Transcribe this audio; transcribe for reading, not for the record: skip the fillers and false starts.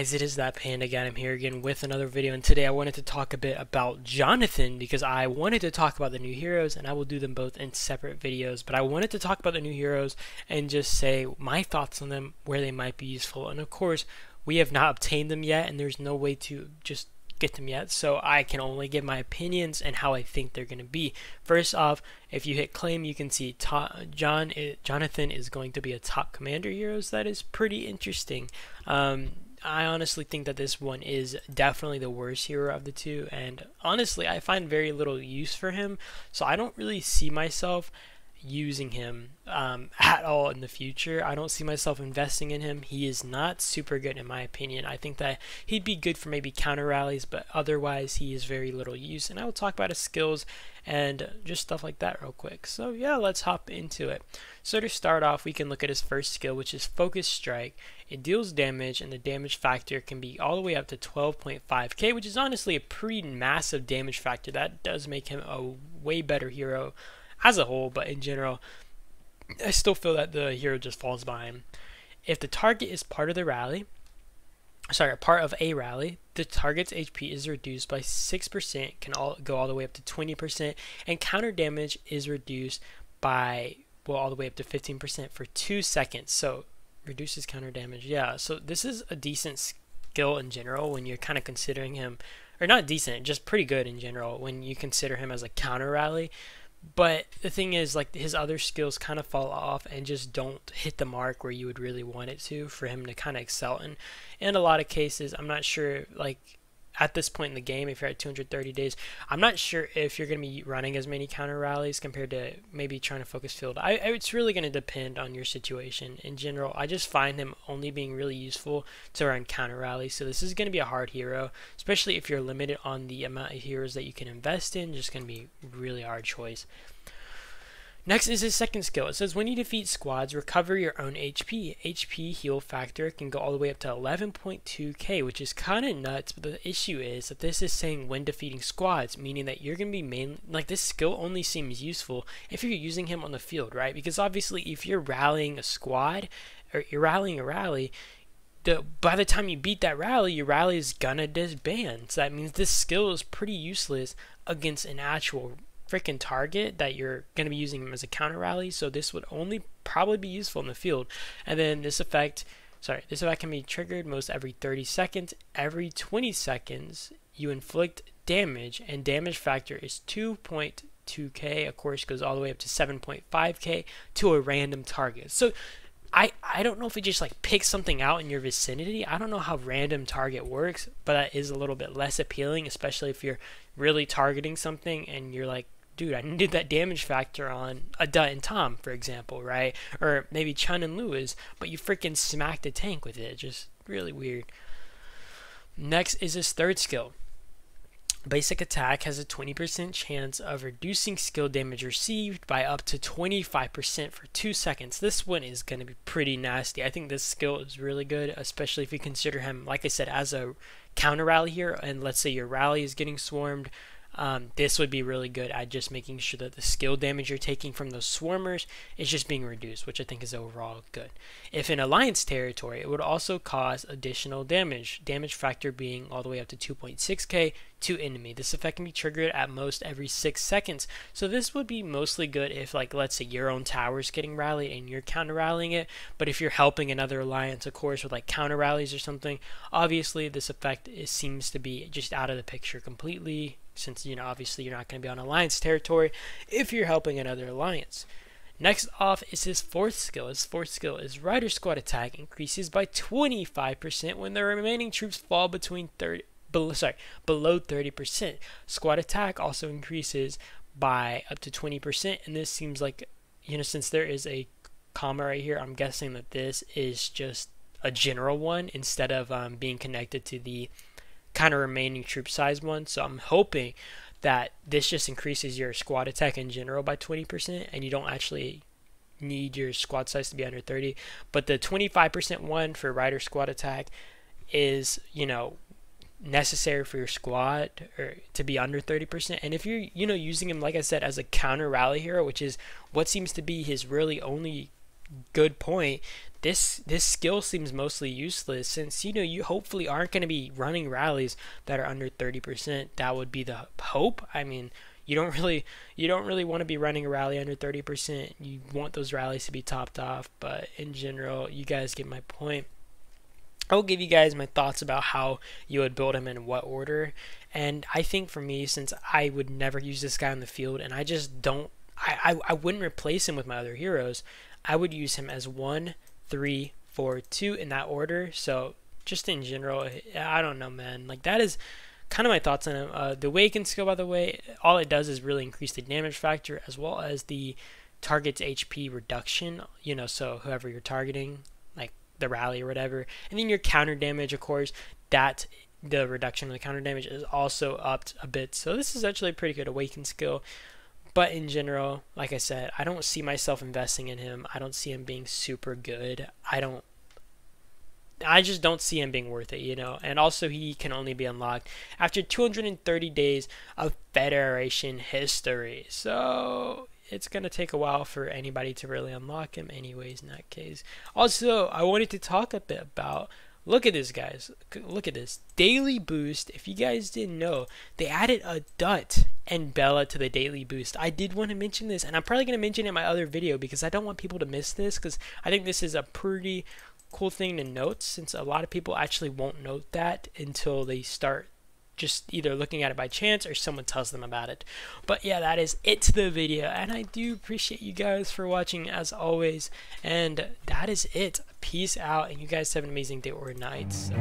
guys, it is that Panda again. I'm here again with another video, and today I wanted to talk a bit about Jonathan because I wanted to talk about the new heroes, and I will do them both in separate videos, but I wanted to talk about the new heroes and just say my thoughts on them, where they might be useful. And of course, we have not obtained them yet, and there's no way to just get them yet, so I can only give my opinions and how I think they're going to be. First off, if you hit claim, you can see Jonathan is going to be a top commander heroes. That is pretty interesting. I honestly think that this one is definitely the worst hero of the two, and honestly I find very little use for him, so I don't really see myself using him at all in the future. I don't see myself investing in him. He is not super good in my opinion. I think that he'd be good for maybe counter rallies, but otherwise he is very little use, and I will talk about his skills and just stuff like that real quick. So yeah, let's hop into it. So to start off, we can look at his first skill, which is Focus Strike. It deals damage, and the damage factor can be all the way up to 12.5k, which is honestly a pretty massive damage factor. That does make him a way better hero as a whole, but in general, I still feel that the hero just falls by him. If the target is part of the rally, part of a rally, the target's HP is reduced by 6%, can go all the way up to 20%, and counter damage is reduced by, well, all the way up to 15% for 2 seconds. So reduces counter damage. Yeah, so this is a decent skill in general when you're kind of considering him, or not decent, just pretty good in general when you consider him as a counter rally. But the thing is, like, his other skills kind of fall off and just don't hit the mark where you would really want it to for him to kind of excel in a lot of cases. I'm not sure, like, at this point in the game, if you're at 230 days, I'm not sure if you're going to be running as many counter rallies compared to maybe trying to focus field. It's really going to depend on your situation. In general, I just find him only being really useful to run counter rallies. So this is going to be a hard hero, especially if you're limited on the amount of heroes that you can invest in. Just going to be a really hard choice. Next is his second skill. It says when you defeat squads, recover your own HP. HP heal factor can go all the way up to 11.2k, which is kind of nuts, but the issue is that this is saying when defeating squads, meaning that you're going to be this skill only seems useful if you're using him on the field, right? Because obviously if you're rallying a squad, or you're rallying a rally, by the time you beat that rally, your rally is gonna disband. So that means this skill is pretty useless against an actual freaking target that you're going to be using him as a counter rally. So this would only probably be useful in the field. And then this effect can be triggered most every 30 seconds. Every 20 seconds you inflict damage, and damage factor is 2.2k. Of course, goes all the way up to 7.5k to a random target. So I don't know if it just like picks something out in your vicinity. I don't know how random target works, but that is a little bit less appealing, especially if you're really targeting something and you're like, dude, I needed that damage factor on a Dut and Tom, for example, right? Or maybe Chun and Lewis, but you freaking smacked a tank with it. Just really weird. Next is his third skill. Basic attack has a 20% chance of reducing skill damage received by up to 25% for 2 seconds. This one is going to be pretty nasty. I think this skill is really good, especially if you consider him, like I said, as a counter rally here, and let's say your rally is getting swarmed. This would be really good at just making sure that the skill damage you're taking from those swarmers is just being reduced, which I think is overall good. If in alliance territory, it would also cause additional damage factor being all the way up to 2.6k to enemy. This effect can be triggered at most every 6 seconds. So this would be mostly good if, like, let's say your own tower is getting rallied and you're counter rallying it, but if you're helping another alliance, of course, with like counter rallies or something, obviously this effect seems to be just out of the picture completely, since, you know, obviously you're not going to be on alliance territory if you're helping another alliance. Next off is his fourth skill. His fourth skill is Rider Squad attack increases by 25% when the remaining troops fall below 30%. Squad attack also increases by up to 20%, and this seems like, you know, since there is a comma right here, I'm guessing that this is just a general one instead of being connected to the kind of remaining troop size one. So I'm hoping that this just increases your squad attack in general by 20%, and you don't actually need your squad size to be under 30. But the 25% one for Rider Squad attack is, you know, necessary for your squad or to be under 30%. And if you're, you know, using him, like I said, as a counter rally hero, which is what seems to be his really only good point, this skill seems mostly useless since you hopefully aren't going to be running rallies that are under 30%. That would be the hope. I mean, you don't really want to be running a rally under 30%. You want those rallies to be topped off, but in general, you guys get my point. I'll give you guys my thoughts about how you would build him in what order. And I think for me, since I would never use this guy on the field, and I just don't, I wouldn't replace him with my other heroes. I would use him as 1, 3, 4, 2 in that order. So just in general, I don't know, man. Like, that is kind of my thoughts on him. The Awaken skill, by the way, all it does is really increase the damage factor as well as the target's HP reduction. So whoever you're targeting, like the rally or whatever, and then your counter damage, of course, that the reduction of the counter damage is also upped a bit. So this is actually a pretty good Awaken skill. But in general, like I said, I don't see myself investing in him. I don't see him being super good. I just don't see him being worth it, And also, he can only be unlocked after 230 days of Federation history. So it's going to take a while for anybody to really unlock him anyways in that case. Also, I wanted to talk a bit about, look at this, guys. Look at this. Daily boost. If you guys didn't know, they added a Dut and Bella to the daily boost. I did want to mention this, and I'm probably going to mention it in my other video because I don't want people to miss this, because I think this is a pretty cool thing to note, since a lot of people actually won't note that until they start just either looking at it by chance or someone tells them about it. But yeah, that is it to the video, and I do appreciate you guys for watching as always, and that is it. Peace out, and you guys have an amazing day or night. So.